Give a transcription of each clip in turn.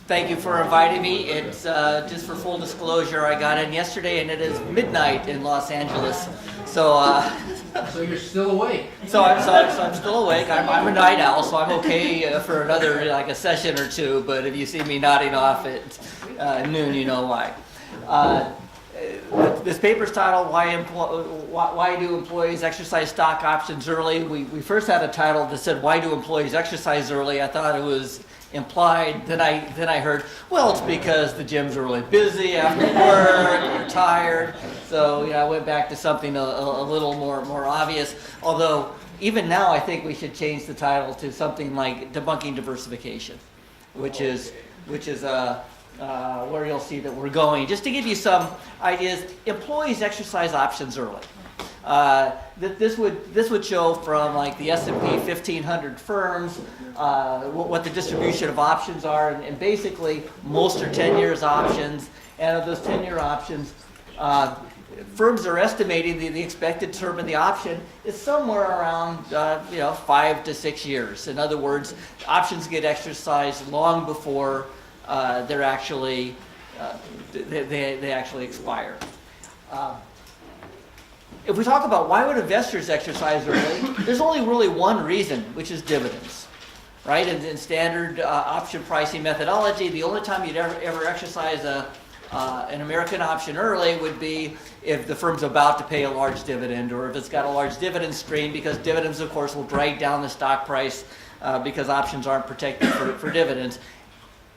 Thank you for inviting me. It's just for full disclosure, I got in yesterday and it is midnight in Los Angeles. So So you're still awake? so I'm still awake. I'm a night owl, so I'm okay for another like a session or two. But if you see me nodding off at noon, you know why. This paper's titled "Why Do Employees Exercise Stock Options Early?" We first had a title that said "Why Do Employees Exercise Early?" I thought it was implied. Then I heard, well, it's because the gym's really busy after work, they're tired. So I went back to something a little more obvious. Although even now, I think we should change the title to something like "Debunking Diversification," which is where you'll see that we're going. Just to give you some ideas, employees exercise options early. This would show from like the S&P 1500 firms what the distribution of options are, and basically most are 10 years options, and of those 10-year options, firms are estimating the expected term of the option is somewhere around 5 to 6 years. In other words, options get exercised long before they're actually they actually expire. If we talk about why would investors exercise early, there's only really one reason, which is dividends, right? In standard option pricing methodology, the only time you'd ever exercise an American option early would be if the firm's about to pay a large dividend, or if it's got a large dividend stream, because dividends, of course, will drag down the stock price because options aren't protected for dividends.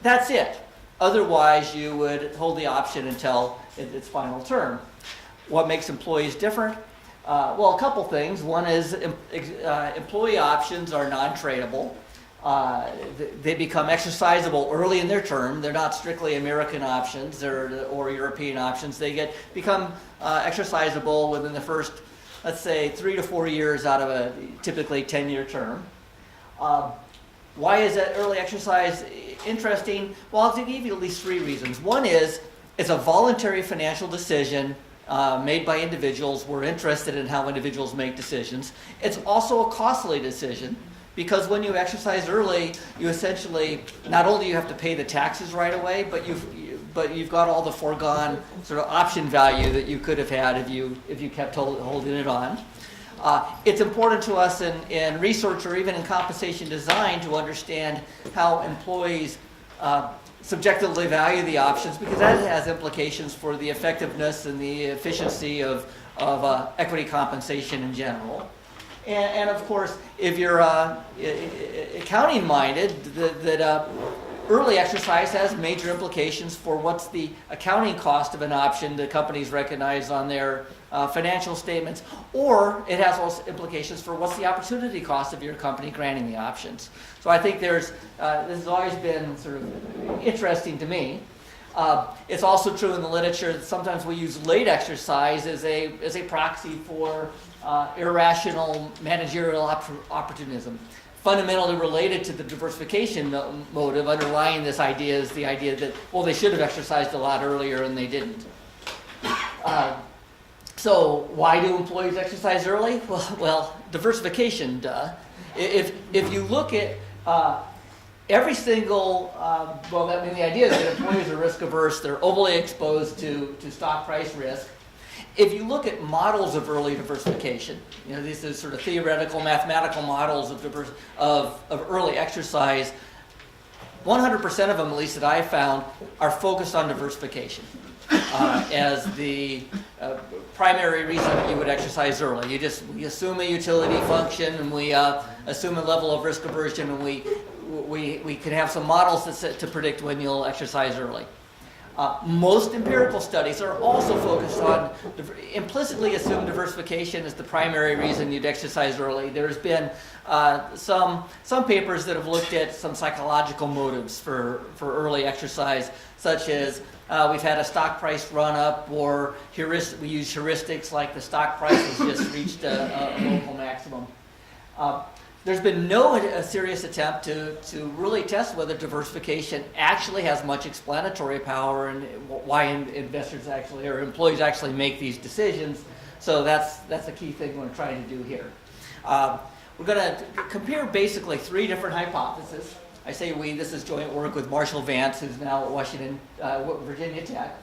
That's it. Otherwise, you would hold the option until its final term. What makes employees different? Well, a couple things. One is employee options are non-tradable. They become exercisable early in their term. They're not strictly American options or European options. They become exercisable within the first, let's say, 3 to 4 years out of a typically 10-year term. Why is that early exercise interesting? Well, I'll give you at least 3 reasons. One is it's a voluntary financial decision made by individuals. We're interested in how individuals make decisions. It's also a costly decision because when you exercise early, you essentially, not only do you have to pay the taxes right away, but you've got all the foregone sort of option value that you could have had if you kept holding it on. It's important to us in research or even in compensation design to understand how employees subjectively value the options, because that has implications for the effectiveness and the efficiency of equity compensation in general. And of course, if you're accounting minded, that early exercise has major implications for what's the accounting cost of an option that companies recognize on their financial statements, or it has also implications for what's the opportunity cost of your company granting the options. So I think this has always been sort of interesting to me. It's also true in the literature that sometimes we use late exercise as a proxy for irrational managerial opportunism. Fundamentally related to the diversification motive underlying this idea is the idea that, well, they should have exercised a lot earlier and they didn't. So why do employees exercise early? Well, diversification, duh. If you look at every single, the idea is that employees are risk averse, they're overly exposed to stock price risk. If you look at models of early diversification, these are sort of theoretical mathematical models of early exercise, 100% of them, at least that I've found, are focused on diversification as the primary reason that you would exercise early. We assume a utility function, and we assume a level of risk aversion, and we can have some models to predict when you'll exercise early. Most empirical studies are also focused on implicitly assumed diversification as the primary reason you'd exercise early. There's been some papers that have looked at some psychological motives for early exercise, such as we've had a stock price run up, or we use heuristics like the stock price has just reached a local maximum. There's been no serious attempt to really test whether diversification actually has much explanatory power and why investors actually or employees actually make these decisions. So that's a key thing we're trying to do here. We're going to compare basically 3 different hypotheses. I say we, this is joint work with Marshall Vance, who's now at Virginia Tech.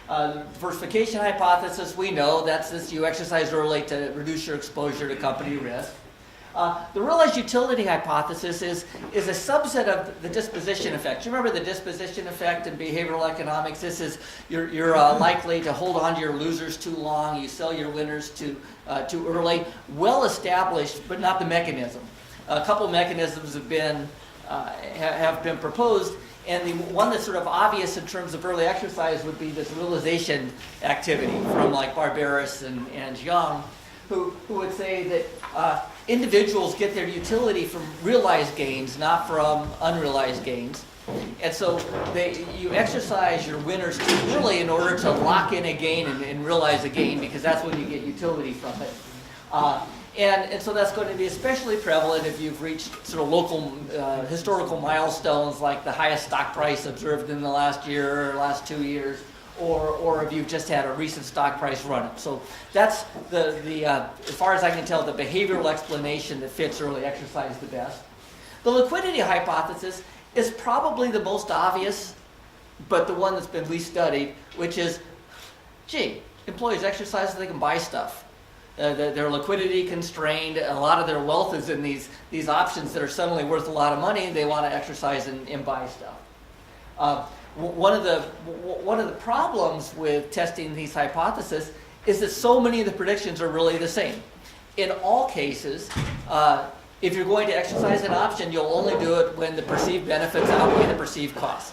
The diversification hypothesis, we know that's this: you exercise early to reduce your exposure to company risk. The realized utility hypothesis is a subset of the disposition effect. You remember the disposition effect in behavioral economics? This is you're likely to hold on to your losers too long, you sell your winners too early. Well established, but not the mechanism. A couple mechanisms have been proposed, and the one that's sort of obvious in terms of early exercise would be this realization activity from like Barbaros and Young, who would say that individuals get their utility from realized gains, not from unrealized gains. And so you exercise your winners too early in order to lock in a gain and realize a gain, because that's when you get utility from it. And so that's going to be especially prevalent if you've reached sort of local historical milestones like the highest stock price observed in the last year or last 2 years, or if you've just had a recent stock price run-up. So that's as far as I can tell, the behavioral explanation that fits early exercise the best. The liquidity hypothesis is probably the most obvious, but the one that's been least studied, which is, gee, employees exercise so they can buy stuff. They're liquidity constrained. A lot of their wealth is in these options that are suddenly worth a lot of money. They want to exercise and buy stuff. One of the problems with testing these hypotheses is that so many of the predictions are really the same. In all cases, if you're going to exercise an option, you'll only do it when the perceived benefits outweigh the perceived costs.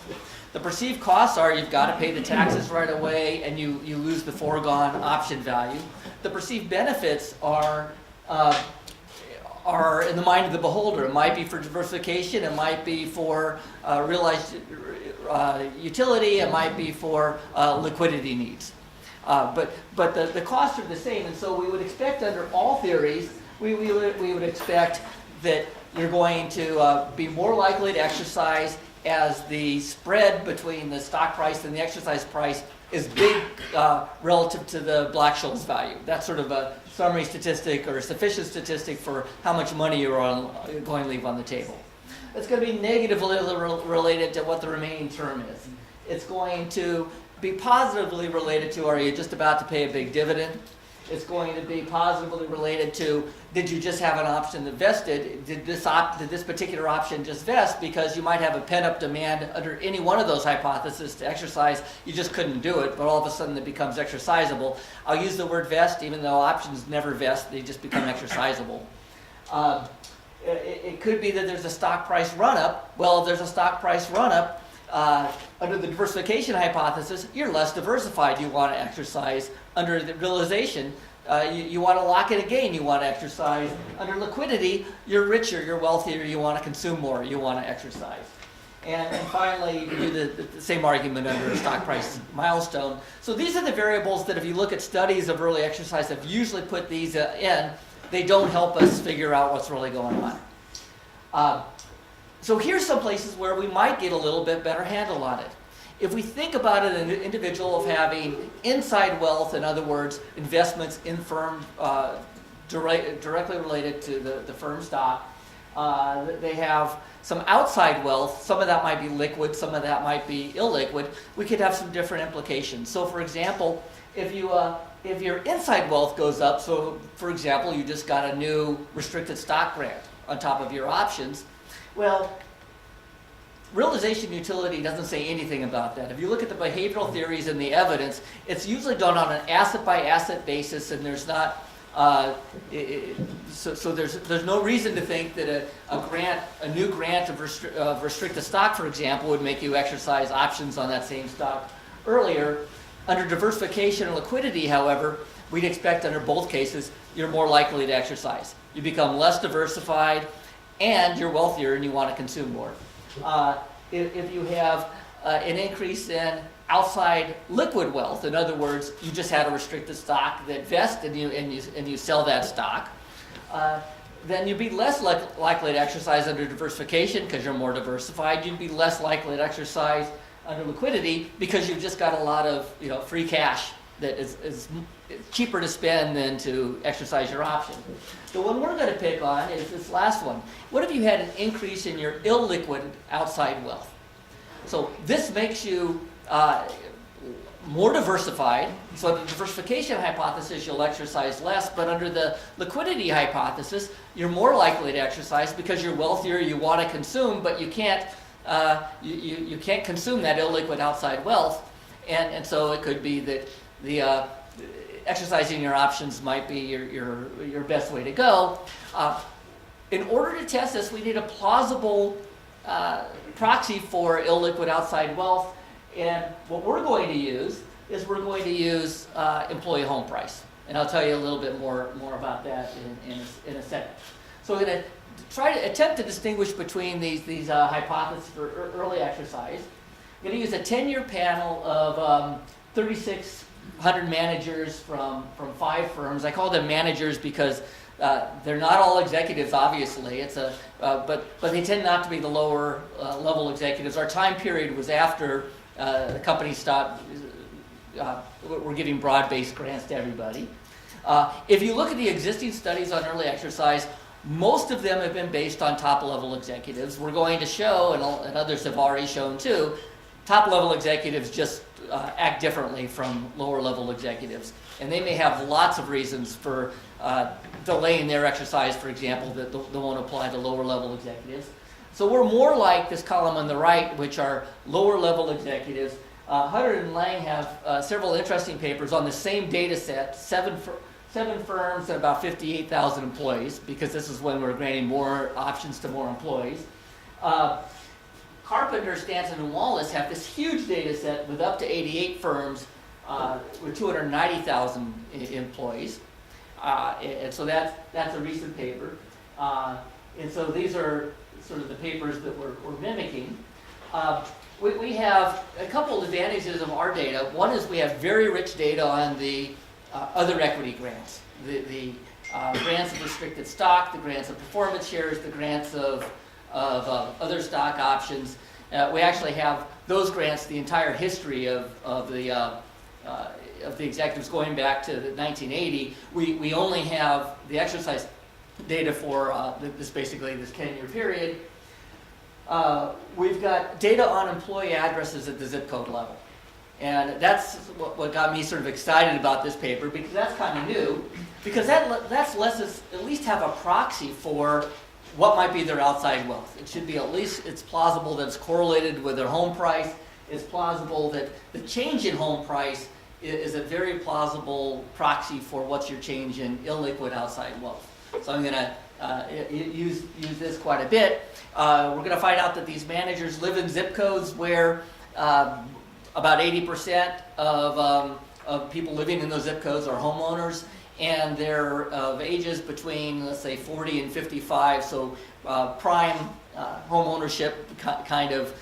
The perceived costs are you've got to pay the taxes right away and you lose the foregone option value. The perceived benefits are in the mind of the beholder. It might be for diversification, it might be for realized utility, it might be for liquidity needs. But the costs are the same, and so we would expect under all theories, we would expect that you're going to be more likely to exercise as the spread between the stock price and the exercise price is big relative to the Black-Scholes value. That's sort of a summary statistic or a sufficient statistic for how much money you're going to leave on the table. It's going to be negatively related to what the remaining term is. It's going to be positively related to, are you just about to pay a big dividend? It's going to be positively related to, did you just have an option that vested? Did this particular option just vest because you might have a pent-up demand under any one of those hypotheses to exercise? You just couldn't do it, but all of a sudden it becomes exercisable. I'll use the word vest, even though options never vest, they just become exercisable. It could be that there's a stock price run-up. Well, if there's a stock price run-up, under the diversification hypothesis, you're less diversified. You want to exercise. Under the realization, you want to lock in a gain. You want to exercise. Under liquidity, you're richer, you're wealthier, you want to consume more, you want to exercise. And finally, you can do the same argument under a stock price milestone. So these are the variables that if you look at studies of early exercise have usually put these in. They don't help us figure out what's really going on. So here's some places where we might get a little bit better handle on it. If we think about it, an individual of having inside wealth, in other words, investments in firm directly related to the firm stock, they have some outside wealth. Some of that might be liquid, some of that might be illiquid. We could have some different implications. So for example, if your inside wealth goes up, so for example, you just got a new restricted stock grant on top of your options, well, realization utility doesn't say anything about that. If you look at the behavioral theories and the evidence, it's usually done on an asset-by-asset basis, and there's not, so there's no reason to think that a new grant of restricted stock, for example, would make you exercise options on that same stock earlier. Under diversification and liquidity, however, we'd expect under both cases, you're more likely to exercise. You become less diversified, and you're wealthier and you want to consume more. If you have an increase in outside liquid wealth, in other words, you just had a restricted stock that vests and you sell that stock, then you'd be less likely to exercise under diversification because you're more diversified. You'd be less likely to exercise under liquidity because you've just got a lot of free cash that is cheaper to spend than to exercise your option. The one we're going to pick on is this last one. What if you had an increase in your illiquid outside wealth? So this makes you more diversified. So the diversification hypothesis, you'll exercise less, but under the liquidity hypothesis, you're more likely to exercise because you're wealthier, you want to consume, but you can't you can't consume that illiquid outside wealth, and so it could be that the exercising your options might be your best way to go. In order to test this, we need a plausible proxy for illiquid outside wealth, and what we're going to use is employee home price, and I'll tell you a little bit more about that in a second. So we're going to try to attempt to distinguish between these hypotheses for early exercise. I'm going to use a 10-year panel of 3,600 managers from 5 firms. I call them managers because they're not all executives, obviously. But they tend not to be the lower level executives. Our time period was after the company stopped. We're giving broad-based grants to everybody. If you look at the existing studies on early exercise, most of them have been based on top-level executives. We're going to show, and others have already shown too, top-level executives just act differently from lower-level executives. And they may have lots of reasons for delaying their exercise, for example, that won't apply to lower-level executives. So we're more like this column on the right, which are lower-level executives. Hutter and Lang have several interesting papers on the same data set, seven firms and about 58,000 employees, because this is when we're granting more options to more employees. Carpenter, Stanton, and Wallace have this huge data set with up to 88 firms with 290,000 employees. And so that's a recent paper. And so these are sort of the papers that we're mimicking. We have a couple of advantages of our data. One is we have very rich data on the other equity grants, the grants of restricted stock, the grants of performance shares, the grants of other stock options. We actually have those grants, the entire history of the executives going back to 1980. We only have the exercise data for this 10-year period. We've got data on employee addresses at the zip code level. And that's what got me sort of excited about this paper, because that's kind of new, because that lets us at least have a proxy for what might be their outside wealth. It should be at least, it's plausible that it's correlated with their home price. It's plausible that the change in home price is a very plausible proxy for what's your change in illiquid outside wealth. So I'm going to use this quite a bit. We're going to find out that these managers live in zip codes where about 80% of people living in those zip codes are homeowners, and they're of ages between, let's say, 40 and 55, so prime home ownership kind of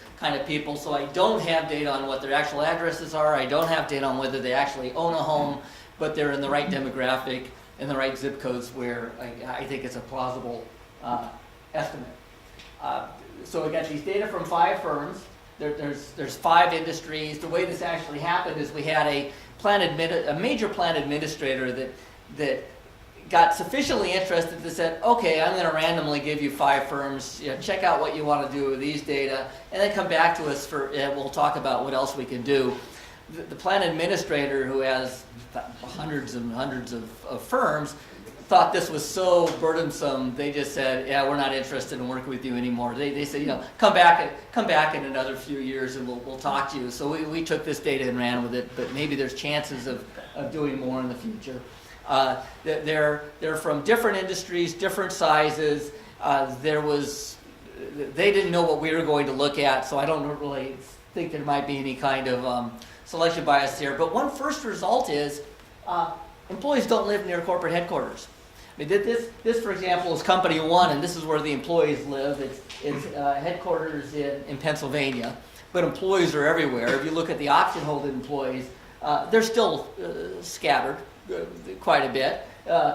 people. So I don't have data on what their actual addresses are. I don't have data on whether they actually own a home, but they're in the right demographic, in the right zip codes where I think it's a plausible estimate. So we got these data from 5 firms. There's 5 industries. The way this actually happened is we had a major plan administrator that got sufficiently interested that said, okay, I'm going to randomly give you 5 firms. Check out what you want to do with these data, and then come back to us we'll talk about what else we can do. The plan administrator, who has hundreds and hundreds of firms, thought this was so burdensome, they just said, yeah, we're not interested in working with you anymore. They said, come back in another few years and we'll talk to you. So we took this data and ran with it, but maybe there's chances of doing more in the future. They're from different industries, different sizes. They didn't know what we were going to look at, so I don't really think there might be any kind of selection bias here. But one first result is employees don't live near corporate headquarters. I mean, this, for example, is Company 1, and this is where the employees live. It's headquarters in Pennsylvania, but employees are everywhere. If you look at the option-holding employees, they're still scattered quite a bit.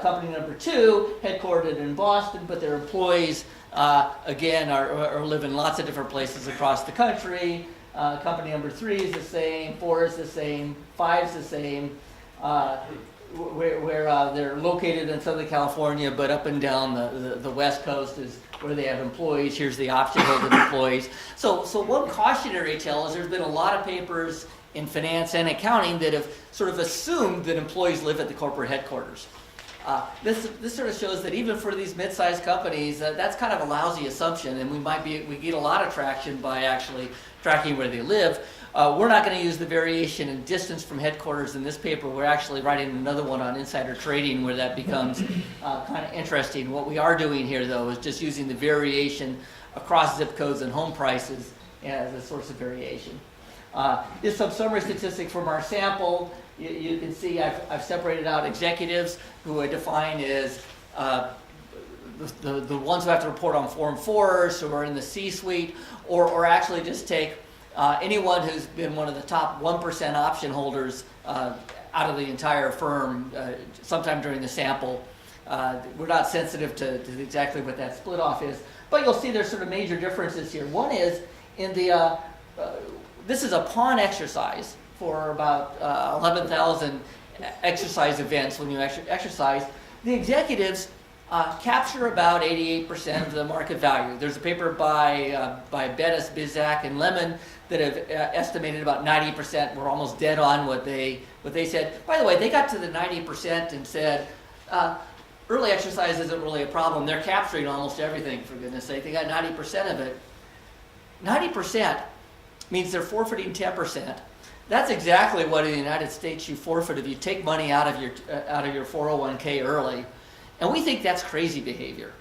Company number 2, headquartered in Boston, but their employees, again, are live in lots of different places across the country. Company number 3 is the same, 4 is the same, 5 is the same. where they're located in Southern California, but up and down the West Coast is where they have employees. Here's the option holding employees. So one cautionary tale is there's been a lot of papers in finance and accounting that have sort of assumed that employees live at the corporate headquarters. This sort of shows that even for these mid-sized companies, that's kind of a lousy assumption, and we get a lot of traction by actually tracking where they live. We're not going to use the variation in distance from headquarters in this paper. We're actually writing another one on insider trading where that becomes kind of interesting. What we are doing here, though, is just using the variation across zip codes and home prices as a source of variation. Here's some summary statistics from our sample. You can see I've separated out executives who I define as the ones who have to report on Form 4s, who are in the C-suite, or actually just take anyone who's been one of the top 1% option holders out of the entire firm sometime during the sample. We're not sensitive to exactly what that split off is, but you'll see there's sort of major differences here. One is in the, this is a pawn exercise for about 11,000 exercise events when you exercise. The executives capture about 88% of the market value. There's a paper by Bettis, Bizak, and Lemon that have estimated about 90%. We're almost dead on what they said. By the way, they got to the 90% and said, early exercise isn't really a problem. They're capturing almost everything, for goodness sake. They got 90% of it. 90% means they're forfeiting 10%. That's exactly what in the United States you forfeit if you take money out of your 401k early. And we think that's crazy behavior,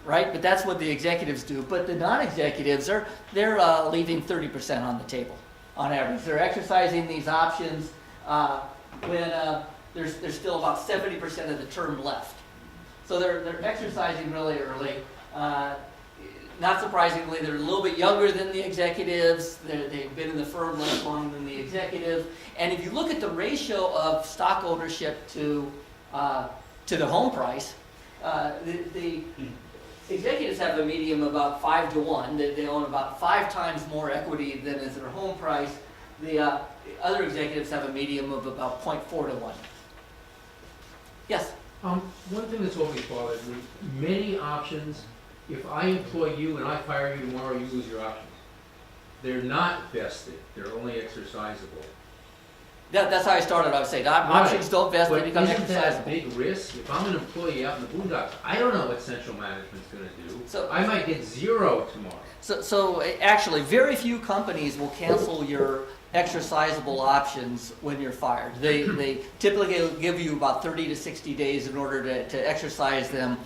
right? But that's what the executives do. But the non-executives, they're leaving 30% on the table on average. They're exercising these options when there's still about 70% of the term left. So they're exercising really early. Not surprisingly, they're a little bit younger than the executives. They've been in the firm less long than the executives. And if you look at the ratio of stock ownership to the home price, the executives have a median of about 5 to 1. They own about 5 times more equity than is their home price. The other executives have a median of about 0.4 to 1. Yes? One thing that's always bothered me, many options, if I employ you and I fire you tomorrow, you lose your options. They're not vested, they're only exercisable. That's how I started. I would say options don't vest, they become Isn't that a exercisable. big risk? If I'm an employee out in the boondocks, I don't know what central management's going to do. So- I might get 0 tomorrow. So actually, very few companies will cancel your exercisable options when you're fired. They typically give you about 30 to 60 days in order to exercise them.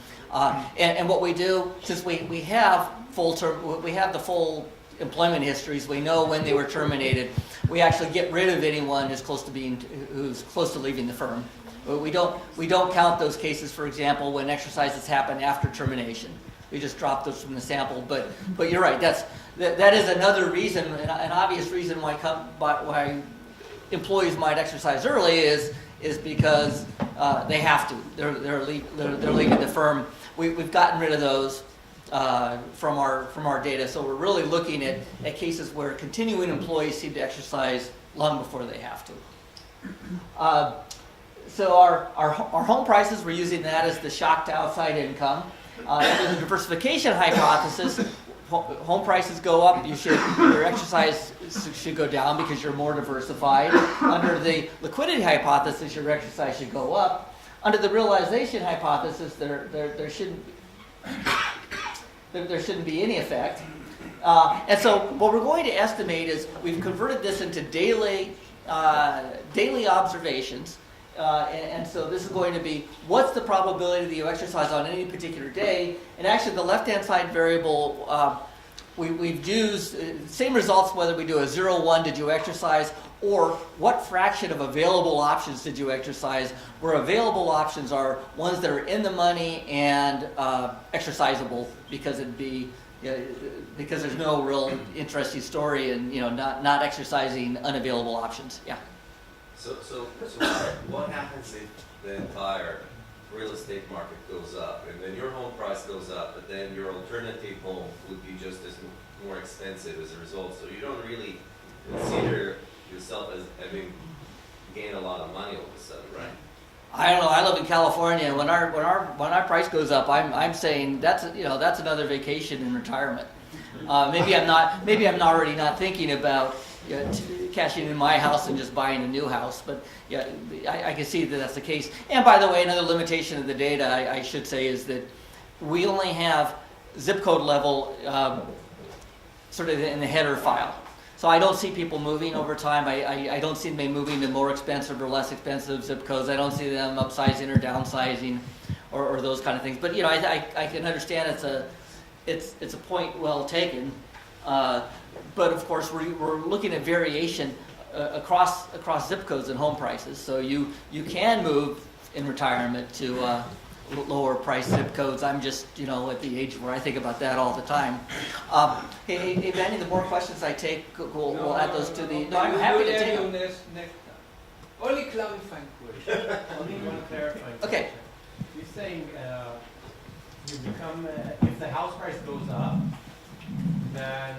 And what we do, since we have the full employment histories, we know when they were terminated. We actually get rid of anyone who's close to leaving the firm. But we don't count those cases, for example, when exercises happen after termination. We just drop those from the sample. But you're right. That is another reason, an obvious reason why employees might exercise early is because they have to. They're leaving the firm. We've gotten rid of those from our data, so we're really looking at cases where continuing employees seem to exercise long before they have to. So our home prices, we're using that as the shock to outside income. Under the diversification hypothesis, home prices go up, your exercise should go down because you're more diversified. Under the liquidity hypothesis, your exercise should go up. Under the realization hypothesis, there shouldn't be any effect. And so what we're going to estimate is we've converted this into daily observations. And so this is going to be what's the probability that you exercise on any particular day. And actually the left-hand side variable, we've used same results whether we do a 0-1, did you exercise, or what fraction of available options did you exercise, where available options are ones that are in the money and exercisable because because there's no real interesting story in not exercising unavailable options. Yeah. So what happens if the entire real estate market goes up and then your home price goes up, but then your alternative home would be just as more expensive as a result? So you don't really consider yourself as having gain a lot of money all of a sudden, right? I don't know. I live in California, and when our price goes up, I'm saying that's another vacation in retirement. Maybe I'm already not thinking about cashing in my house and just buying a new house, but yeah, I can see that that's the case. And by the way, another limitation of the data I should say is that we only have zip code level sort of in the header file. So I don't see people moving over time. I don't see them moving to more expensive or less expensive zip codes. I don't see them upsizing or downsizing or those kind of things. But I can understand it's a point well taken. But of course we're looking at variation across zip codes and home prices. So you can move in retirement to lower price zip codes. I'm just, at the age where I think about that all the time. Hey, Manny, the more questions I take, we'll add those to the. No, I'm happy to take them. Next time. Only clarifying question. Only one clarifying question. Okay. You're saying you become, if the house price goes up, then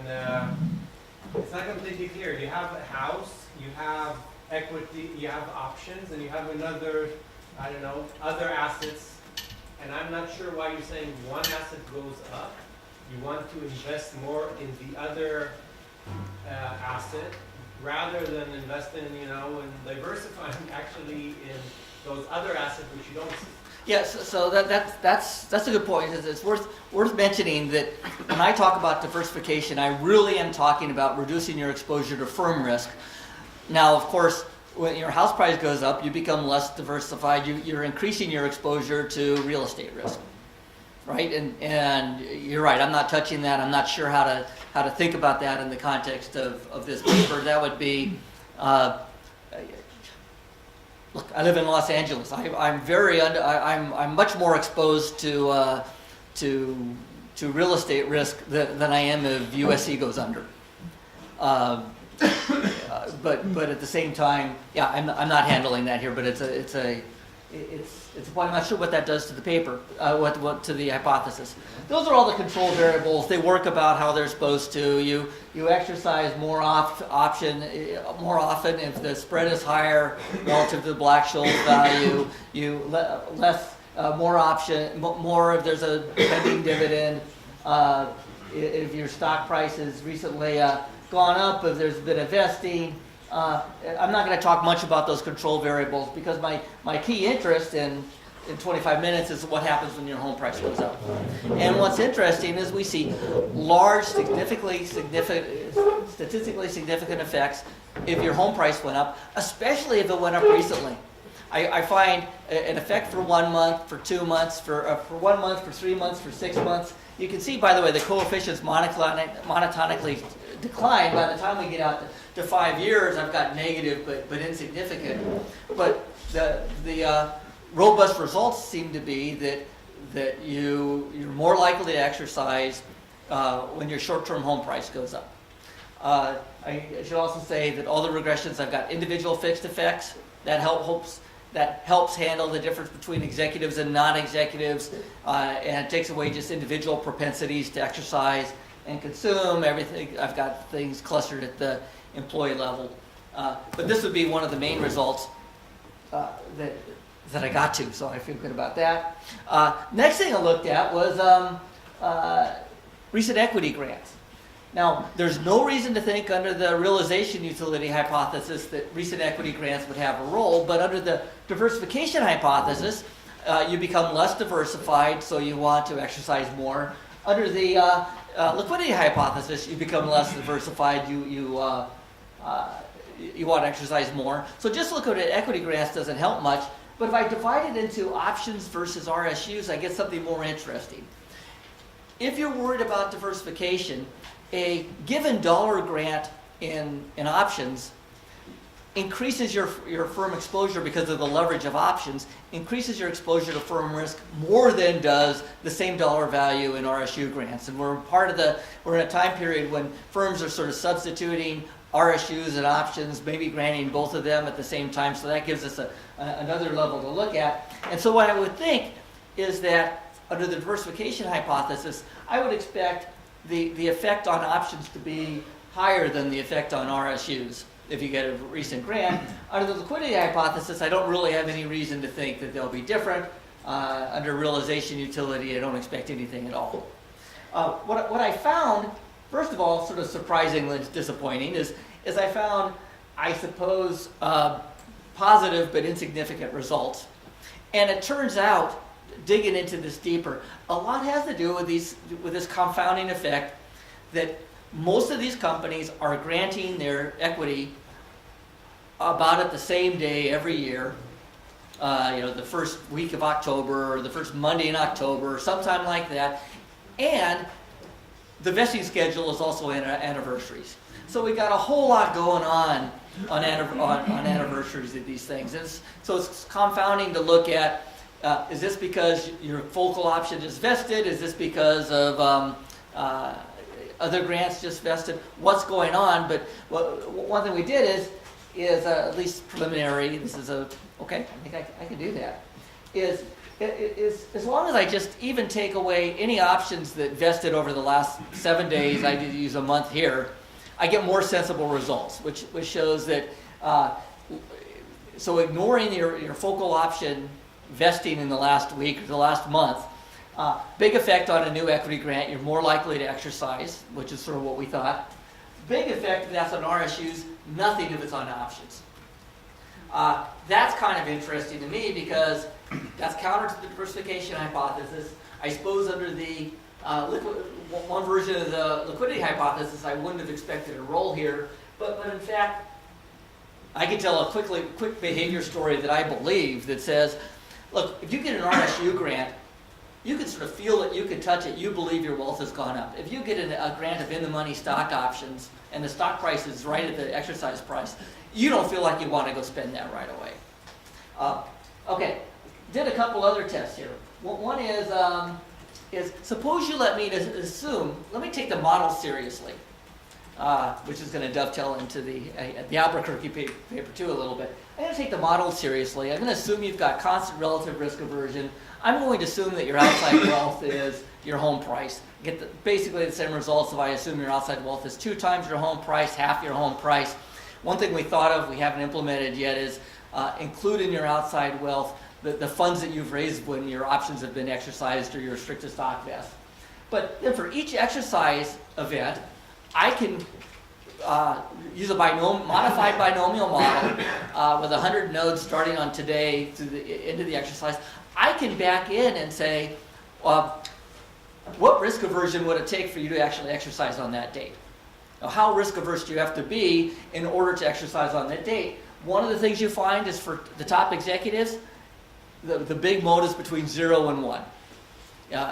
it's not completely clear. You have a house, you have equity, you have options, and you have another, other assets. And I'm not sure why you're saying one asset goes up. You want to invest more in the other asset rather than investing, in diversifying actually in those other assets which you don't see. Yes, so that's a good point. It's worth mentioning that when I talk about diversification, I really am talking about reducing your exposure to firm risk. Now, of course, when your house price goes up, you become less diversified. You're increasing your exposure to real estate risk, right? And you're right. I'm not touching that. I'm not sure how to think about that in the context of this paper. That would be. Look, I live in Los Angeles. I'm much more exposed to real estate risk than I am if USC goes under. But at the same time, yeah, I'm not handling that here. But it's a point. I'm not sure what that does to the paper, what to the hypothesis. Those are all the control variables. They work about how they're supposed to. You exercise more option more often if the spread is higher relative to the Black-Scholes value. You less more option, more if there's a pending dividend. If your stock price has recently gone up, if there's been a vesting. I'm not going to talk much about those control variables because my key interest in 25 minutes is what happens when your home price goes up. And what's interesting is we see large, statistically significant effects if your home price went up, especially if it went up recently. I find an effect for 1 month, for 2 months, for 1 month, for 3 months, for 6 months. You can see, by the way, the coefficients monotonically decline. By the time we get out to 5 years, I've got negative but insignificant. But the robust results seem to be that you're more likely to exercise when your short-term home price goes up. I should also say that all the regressions, I've got individual fixed effects that helps handle the difference between executives and non-executives, and it takes away just individual propensities to exercise and consume everything. I've got things clustered at the employee level, but this would be one of the main results that I got to, so I feel good about that. Next thing I looked at was recent equity grants. Now, there's no reason to think under the realization utility hypothesis that recent equity grants would have a role, but under the diversification hypothesis, you become less diversified, so you want to exercise more. Under the liquidity hypothesis, you become less diversified, you want to exercise more. So just looking at equity grants doesn't help much, but if I divide it into options versus RSUs, I get something more interesting. If you're worried about diversification, a given dollar grant in options increases your firm exposure because of the leverage of options, increases your exposure to firm risk more than does the same dollar value in RSU grants. And we're in a time period when firms are sort of substituting RSUs and options, maybe granting both of them at the same time, so that gives us another level to look at. And so what I would think is that under the diversification hypothesis, I would expect the effect on options to be higher than the effect on RSUs. if you get a recent grant. Under the liquidity hypothesis, I don't really have any reason to think that they'll be different. Under realization utility, I don't expect anything at all. What I found, first of all, sort of surprisingly disappointing, is I found, I suppose, positive but insignificant results. And it turns out, digging into this deeper, a lot has to do with this compounding effect that most of these companies are granting their equity about at the same day every year. The first week of October or the first Monday in October, sometime like that. And the vesting schedule is also anniversaries. So we got a whole lot going on anniversaries of these things. So it's confounding to look at, is this because your focal option is vested? Is this because of other grants just vested? What's going on? But one thing we did is at least preliminary, this is okay, I think I can do that, is as long as I just even take away any options that vested over the last 7 days, I did use a month here, I get more sensible results, which shows that, so ignoring your focal option vesting in the last week or the last month, big effect on a new equity grant, you're more likely to exercise, which is sort of what we thought. Big effect if that's on RSUs, nothing if it's on options. That's kind of interesting to me because that's counter to the diversification hypothesis. I suppose under the one version of the liquidity hypothesis, I wouldn't have expected a role here, but in fact, I can tell a quick behavior story that I believe that says, look, if you get an RSU grant, you can sort of feel it, you can touch it, you believe your wealth has gone up. If you get a grant of in-the-money stock options and the stock price is right at the exercise price, you don't feel like you want to go spend that right away. Okay, did a couple other tests here. One is suppose you let me take the model seriously, which is going to dovetail into the Albuquerque paper too a little bit. I'm going to take the model seriously. I'm going to assume you've got constant relative risk aversion. I'm going to assume that your outside wealth is your home price. Get basically the same results if I assume your outside wealth is 2 times your home price, half your home price. One thing we thought of, we haven't implemented yet, is include in your outside wealth the funds that you've raised when your options have been exercised or your restricted stock vest. But then for each exercise event, I can use a modified binomial model with 100 nodes starting on today to the end of the exercise. I can back in and say, what risk aversion would it take for you to actually exercise on that date? Now, how risk averse do you have to be in order to exercise on that date? One of the things you find is for the top executives, the big mode is between 0 and 1.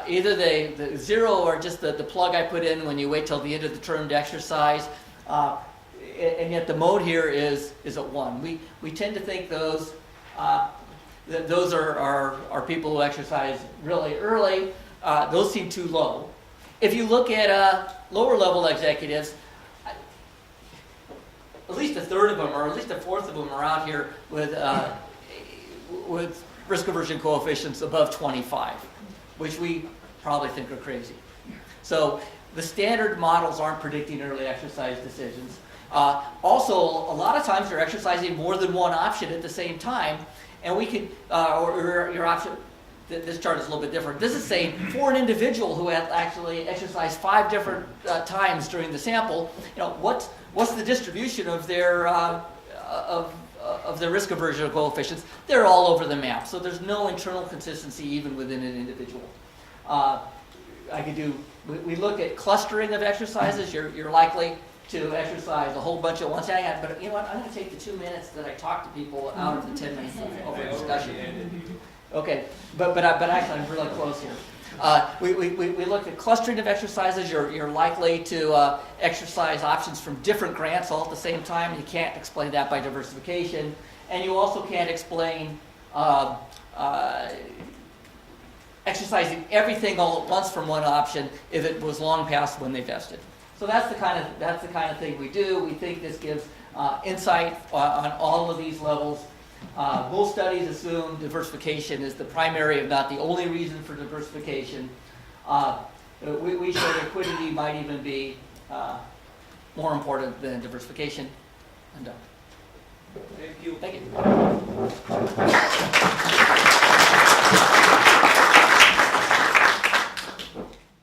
Either the 0 or just the plug I put in when you wait till the end of the term to exercise, and yet the mode here is at 1. We tend to think those are people who exercise really early. Those seem too low. If you look at lower level executives, at least a third of them, or at least a fourth of them, are out here with risk aversion coefficients above 25, which we probably think are crazy. So the standard models aren't predicting early exercise decisions. Also, a lot of times you're exercising more than one option at the same time, and we could, or your option. This chart is a little bit different. This is saying for an individual who had actually exercised 5 different times during the sample, what's the distribution of their of the risk aversion coefficients? They're all over the map, so there's no internal consistency even within an individual. We look at clustering of exercises. You're likely to exercise a whole bunch at once. But you know what? I'm going to take the 2 minutes that I talk to people out of the 10 minutes of discussion. Okay, but actually I'm really close here. We look at clustering of exercises. You're likely to exercise options from different grants all at the same time. You can't explain that by diversification, and you also can't explain exercising everything all at once from one option if it was long past when they vested. So that's the kind of thing we do. We think this gives insight on all of these levels. Most studies assume diversification is the primary, if not the only reason for diversification. We show liquidity might even be more important than diversification. I'm done. Thank you. Thank you.